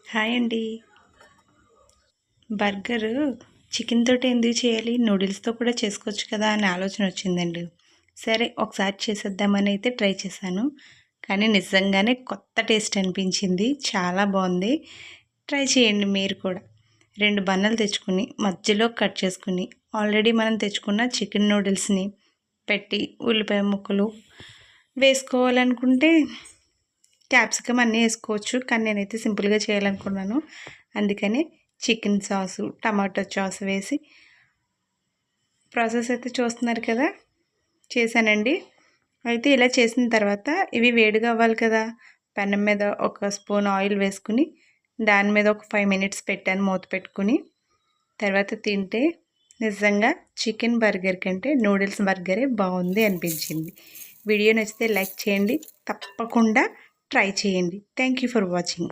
Hi అండి. Burger chicken తోటి ఎందుకు చేయాలి? నూడిల్స్‌తో కూడా చేసుకోవచ్చు కదా అనే ఆలోచన వచ్చిందండి. సరే ఒకసారి చేసేద్దామని అయితే ట్రై చేశాను. కానీ నిజంగానే కొత్త టేస్ట్ అనిపించింది. చాలా బావుంది. ట్రై చేయండి మీరు కూడా. 2 బన్నలు తెచ్చుకొని మధ్యలో కట్ చేసుకొని ఆల్రెడీ మనం తెచ్చుకున్న చికెన్ నూడిల్స్‌ని పెట్టి ఉల్లిపాయ ముక్కలు వేసుకోవాలనుకుంటే క్యాప్సికమ్ అన్నీ వేసుకోవచ్చు. కానీ నేనైతే సింపుల్‌గా చేయాలనుకున్నాను. అందుకని చికెన్ సాసు, టమాటో సాస్ వేసి ప్రాసెస్ అయితే చూస్తున్నారు కదా! చేశానండి. అయితే ఇలా చేసిన తర్వాత ఇవి వేడిగా అవ్వాలి కదా! పెనం మీద ఒక స్పూన్ ఆయిల్ వేసుకుని దాని మీద ఒక 5 మినిట్స్ పెట్టాను మూత పెట్టుకుని. తర్వాత తింటే నిజంగా చికెన్ బర్గర్ కంటే నూడిల్స్ బర్గరే బావుంది అనిపించింది. వీడియో నచ్చితే లైక్ చేయండి. తప్పకుండా ట్రై చేయండి. Thank you for watching.